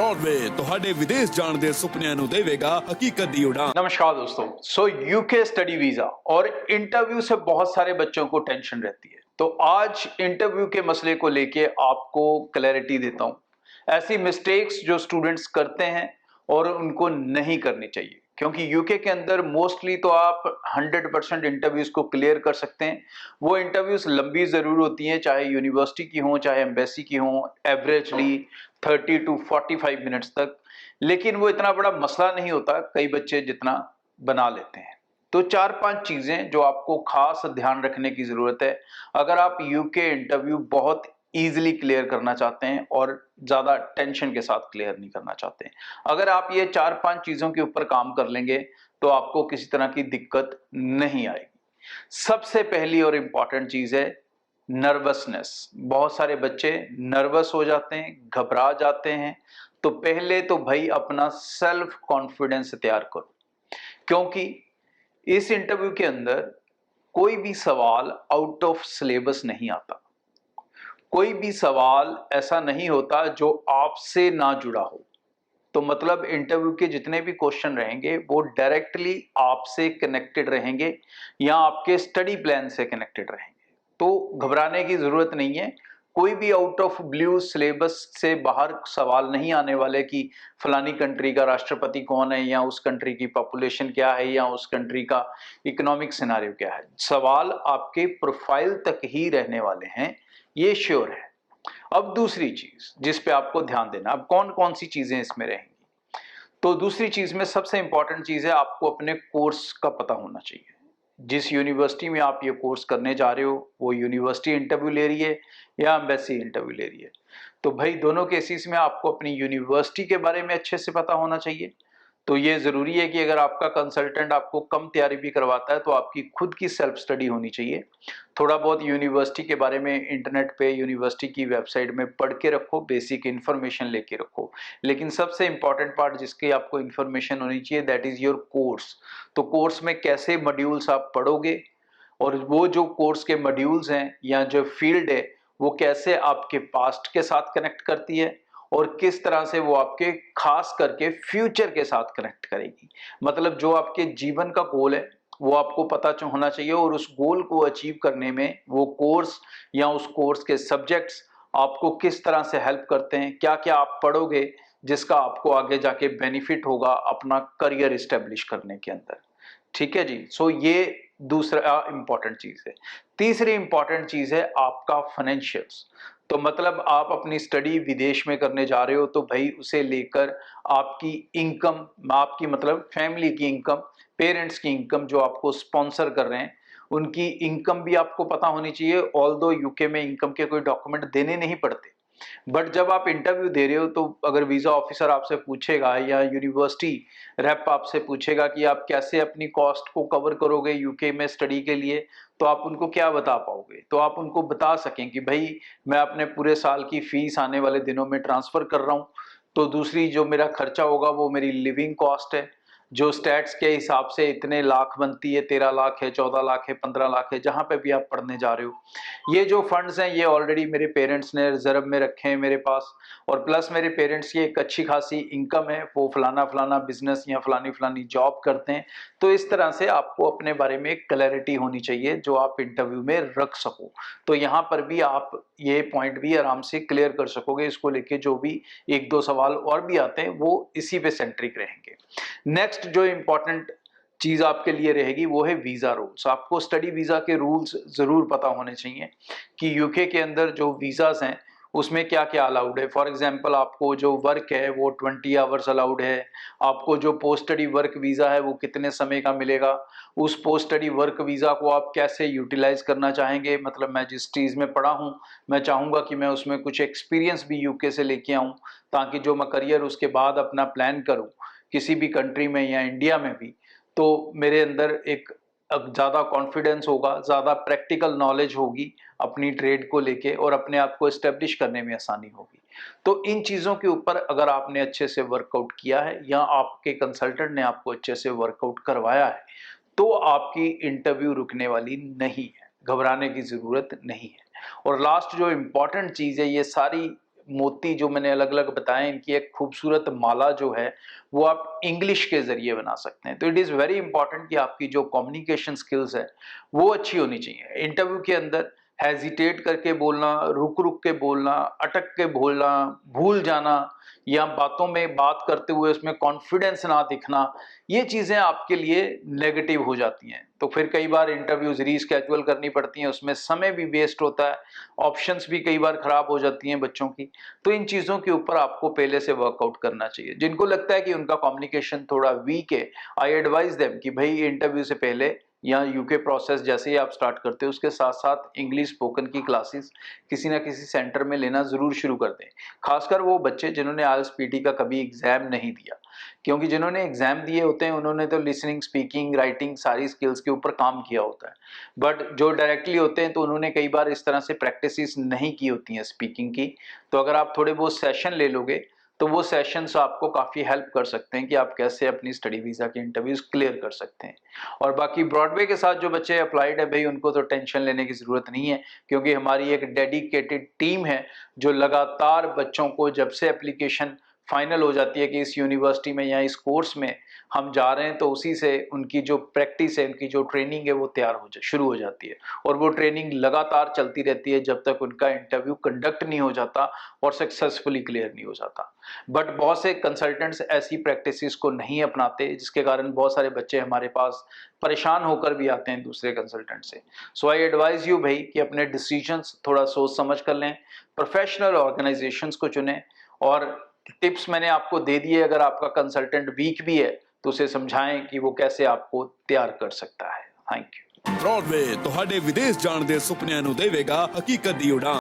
Control ਵਿੱਚ ਤੁਹਾਡੇ ਵਿਦੇਸ਼ ਜਾਣ ਦੇ ਸੁਪਨਿਆਂ ਨੂੰ ਦੇਵੇਗਾ ਹਕੀਕਤ ਦੀ ਉਡਾਨ। नमस्कार दोस्तों। यूके स्टडी वीजा और इंटरव्यू से बहुत सारे बच्चों को टेंशन रहती है, तो आज इंटरव्यू के मसले को लेके आपको क्लैरिटी देता हूं। ऐसी मिस्टेक्स जो स्टूडेंट्स करते हैं और उनको नहीं करनी चाहिए, क्योंकि यूके के अंदर मोस्टली तो आप 100% इंटरव्यूज को क्लियर कर सकते हैं। वो इंटरव्यूज लंबी जरूर होती हैं, चाहे यूनिवर्सिटी की हो चाहे एम्बेसी की हो, एवरेजली 30 to 45 मिनट्स तक, लेकिन वो इतना बड़ा मसला नहीं होता कई बच्चे जितना बना लेते हैं। तो 4-5 चीजें जो आपको खास ध्यान रखने की जरूरत है अगर आप यूके इंटरव्यू बहुत इजीली क्लियर करना चाहते हैं और ज्यादा टेंशन के साथ क्लियर नहीं करना चाहते हैं। अगर आप ये 4-5 चीजों के ऊपर काम कर लेंगे तो आपको किसी तरह की दिक्कत नहीं आएगी। सबसे पहली और इंपॉर्टेंट चीज है नर्वसनेस। बहुत सारे बच्चे नर्वस हो जाते हैं, घबरा जाते हैं। तो पहले तो भाई अपना सेल्फ कॉन्फिडेंस तैयार करो, क्योंकि इस इंटरव्यू के अंदर कोई भी सवाल आउट ऑफ सिलेबस नहीं आता। कोई भी सवाल ऐसा नहीं होता जो आपसे ना जुड़ा हो। तो मतलब इंटरव्यू के जितने भी क्वेश्चन रहेंगे वो डायरेक्टली आपसे कनेक्टेड रहेंगे या आपके स्टडी प्लान से कनेक्टेड रहेंगे। तो घबराने की जरूरत नहीं है। कोई भी आउट ऑफ ब्लू सिलेबस से बाहर सवाल नहीं आने वाले कि फलानी कंट्री का राष्ट्रपति कौन है या उस कंट्री की पॉपुलेशन क्या है या उस कंट्री का इकोनॉमिक सिनेरियो क्या है। सवाल आपके प्रोफाइल तक ही रहने वाले हैं, ये श्योर है। अब दूसरी चीज जिस पे आपको ध्यान देना, अब कौन कौन सी चीजें इसमें रहेंगी। तो दूसरी चीज में सबसे इंपॉर्टेंट चीज है आपको अपने कोर्स का पता होना चाहिए। जिस यूनिवर्सिटी में आप ये कोर्स करने जा रहे हो वो यूनिवर्सिटी इंटरव्यू ले रही है या एम्बेसी इंटरव्यू ले रही है। तो भाई दोनों केसेस में आपको अपनी यूनिवर्सिटी के बारे में अच्छे से पता होना चाहिए। तो ये जरूरी है कि अगर आपका कंसल्टेंट आपको कम तैयारी भी करवाता है तो आपकी खुद की सेल्फ स्टडी होनी चाहिए। थोड़ा बहुत यूनिवर्सिटी के बारे में इंटरनेट पे यूनिवर्सिटी की वेबसाइट में पढ़ के रखो, बेसिक इन्फॉर्मेशन लेके रखो। लेकिन सबसे इंपॉर्टेंट पार्ट जिसकी आपको इन्फॉर्मेशन होनी चाहिए दैट इज योर कोर्स। तो कोर्स में कैसे मॉड्यूल्स आप पढ़ोगे और वो जो कोर्स के मॉड्यूल्स हैं या जो फील्ड है वो कैसे आपके पास्ट के साथ कनेक्ट करती है और किस तरह से वो आपके खास करके फ्यूचर के साथ कनेक्ट करेगी। मतलब जो आपके जीवन का गोल है वो आपको पता होना चाहिए और उस गोल को अचीव करने में वो कोर्स या उस कोर्स के सब्जेक्ट्स आपको किस तरह से हेल्प करते हैं, क्या क्या आप पढ़ोगे जिसका आपको आगे जाके बेनिफिट होगा अपना करियर इस्टेब्लिश करने के अंदर। ठीक है जी। सो ये दूसरा इंपॉर्टेंट चीज है। तीसरी इंपॉर्टेंट चीज है आपका फाइनेंशियल्स। तो मतलब आप अपनी स्टडी विदेश में करने जा रहे हो तो भाई उसे लेकर आपकी इनकम, आपकी मतलब फैमिली की इनकम, पेरेंट्स की इनकम जो आपको स्पॉन्सर कर रहे हैं उनकी इनकम भी आपको पता होनी चाहिए। ऑल्दो यूके में इनकम के कोई डॉक्यूमेंट देने नहीं पड़ते, बट जब आप इंटरव्यू दे रहे हो तो अगर वीजा ऑफिसर आपसे पूछेगा या यूनिवर्सिटी रेप आपसे पूछेगा कि आप कैसे अपनी कॉस्ट को कवर करोगे यूके में स्टडी के लिए, तो आप उनको क्या बता पाओगे। तो आप उनको बता सकें कि भाई मैं अपने पूरे साल की फीस आने वाले दिनों में ट्रांसफर कर रहा हूँ, तो दूसरी जो मेरा खर्चा होगा वो मेरी लिविंग कॉस्ट है जो स्टैट्स के हिसाब से इतने लाख बनती है, 13 लाख है, 14 लाख है, 15 लाख है, जहां पे भी आप पढ़ने जा रहे हो। ये जो फंड्स हैं ये ऑलरेडी मेरे पेरेंट्स ने रिजर्व में रखे हैं मेरे पास, और प्लस मेरे पेरेंट्स की एक अच्छी खासी इनकम है, वो फलाना फलाना बिजनेस या फलानी फलानी जॉब करते हैं। तो इस तरह से आपको अपने बारे में एक क्लैरिटी होनी चाहिए जो आप इंटरव्यू में रख सको। तो यहाँ पर भी आप ये पॉइंट भी आराम से क्लियर कर सकोगे। इसको लेके जो भी 1-2 सवाल और भी आते हैं वो इसी पे सेंट्रिक रहेंगे। नेक्स्ट जो इंपॉर्टेंट चीज आपके लिए रहेगी वो है वीजा रूल्स। आपको स्टडी वीजा के रूल्स जरूर पता होने चाहिए कि यूके के अंदर जो वीजास हैं उसमें क्या क्या अलाउड है। फॉर एग्जांपल आपको जो वर्क है वो 20 आवर्स अलाउड है। आपको जो पोस्ट स्टडी वर्क वीजा है वो कितने समय का मिलेगा। उस पोस्ट स्टडी वर्क वीजा को आप कैसे यूटिलाइज करना चाहेंगे। मतलब मैं जिस चीज में पढ़ा हूँ मैं चाहूंगा कि मैं उसमें कुछ एक्सपीरियंस भी यूके से लेके आऊँ, ताकि जो मैं करियर उसके बाद अपना प्लान करूँ किसी भी कंट्री में या इंडिया में भी, तो मेरे अंदर एक ज़्यादा कॉन्फिडेंस होगा, ज़्यादा प्रैक्टिकल नॉलेज होगी अपनी ट्रेड को लेके और अपने आप को एस्टेब्लिश करने में आसानी होगी। तो इन चीज़ों के ऊपर अगर आपने अच्छे से वर्कआउट किया है या आपके कंसल्टेंट ने आपको अच्छे से वर्कआउट करवाया है तो आपकी इंटरव्यू रुकने वाली नहीं है, घबराने की ज़रूरत नहीं है। और लास्ट जो इम्पॉर्टेंट चीज़ है, ये सारी मोती जो मैंने अलग अलग बताए, इनकी एक खूबसूरत माला जो है वो आप इंग्लिश के जरिए बना सकते हैं। तो इट इज़ वेरी इंपॉर्टेंट कि आपकी जो कम्युनिकेशन स्किल्स है वो अच्छी होनी चाहिए। इंटरव्यू के अंदर हेजिटेट करके बोलना, रुक रुक के बोलना, अटक के बोलना, भूल जाना या बातों में बात करते हुए उसमें कॉन्फिडेंस ना दिखना, ये चीज़ें आपके लिए नेगेटिव हो जाती हैं। तो फिर कई बार इंटरव्यूज रीस्केड्यूल करनी पड़ती हैं, उसमें समय भी वेस्ट होता है, ऑप्शंस भी कई बार खराब हो जाती हैं बच्चों की। तो इन चीज़ों के ऊपर आपको पहले से वर्कआउट करना चाहिए। जिनको लगता है कि उनका कम्युनिकेशन थोड़ा वीक है, आई एडवाइज देम कि भाई इंटरव्यू से पहले या यूके प्रोसेस जैसे ही आप स्टार्ट करते हो उसके साथ साथ इंग्लिश स्पोकन की क्लासेस किसी ना किसी सेंटर में लेना ज़रूर शुरू कर दें। खासकर वो बच्चे जिन्होंने आईएलटीएस पीटी का कभी एग्जाम नहीं दिया, क्योंकि जिन्होंने एग्जाम दिए होते हैं उन्होंने तो लिसनिंग, स्पीकिंग, राइटिंग सारी स्किल्स के ऊपर काम किया होता है। बट जो डायरेक्टली होते हैं तो उन्होंने कई बार इस तरह से प्रैक्टिसेस नहीं की होती हैं स्पीकिंग की। तो अगर आप थोड़े बहुत सेशन ले लोगे तो वो सेशंस आपको काफ़ी हेल्प कर सकते हैं कि आप कैसे अपनी स्टडी वीज़ा के इंटरव्यूज़ क्लियर कर सकते हैं। और बाकी ब्रॉडवे के साथ जो बच्चे अप्लाइड है भाई, उनको तो टेंशन लेने की ज़रूरत नहीं है, क्योंकि हमारी एक डेडिकेटेड टीम है जो लगातार बच्चों को जब से एप्लीकेशन फाइनल हो जाती है कि इस यूनिवर्सिटी में या इस कोर्स में हम जा रहे हैं, तो उसी से उनकी जो प्रैक्टिस है, उनकी जो ट्रेनिंग है वो तैयार शुरू हो जाती है। और वो ट्रेनिंग लगातार चलती रहती है जब तक उनका इंटरव्यू कंडक्ट नहीं हो जाता और सक्सेसफुली क्लियर नहीं हो जाता। बट बहुत से कंसल्टेंट्स ऐसी प्रैक्टिसेस को नहीं अपनाते, जिसके कारण बहुत सारे बच्चे हमारे पास परेशान होकर भी आते हैं दूसरे कंसल्टेंट से। सो आई एडवाइज यू भाई कि अपने डिसीजंस थोड़ा सोच समझ कर लें, प्रोफेशनल ऑर्गेनाइजेशंस को चुनें। और टिप्स मैंने आपको दे दिए, अगर आपका कंसल्टेंट वीक भी है तो उसे समझाएं कि वो कैसे आपको तैयार कर सकता है। Thank you. ब्रॉडवे ਤੁਹਾਡੇ ਵਿਦੇਸ਼ ਜਾਣ ਦੇ ਸੁਪਨਿਆਂ ਨੂੰ ਦੇਵੇਗਾ ਹਕੀਕਤ ਦੀ ਉਡਾਨ।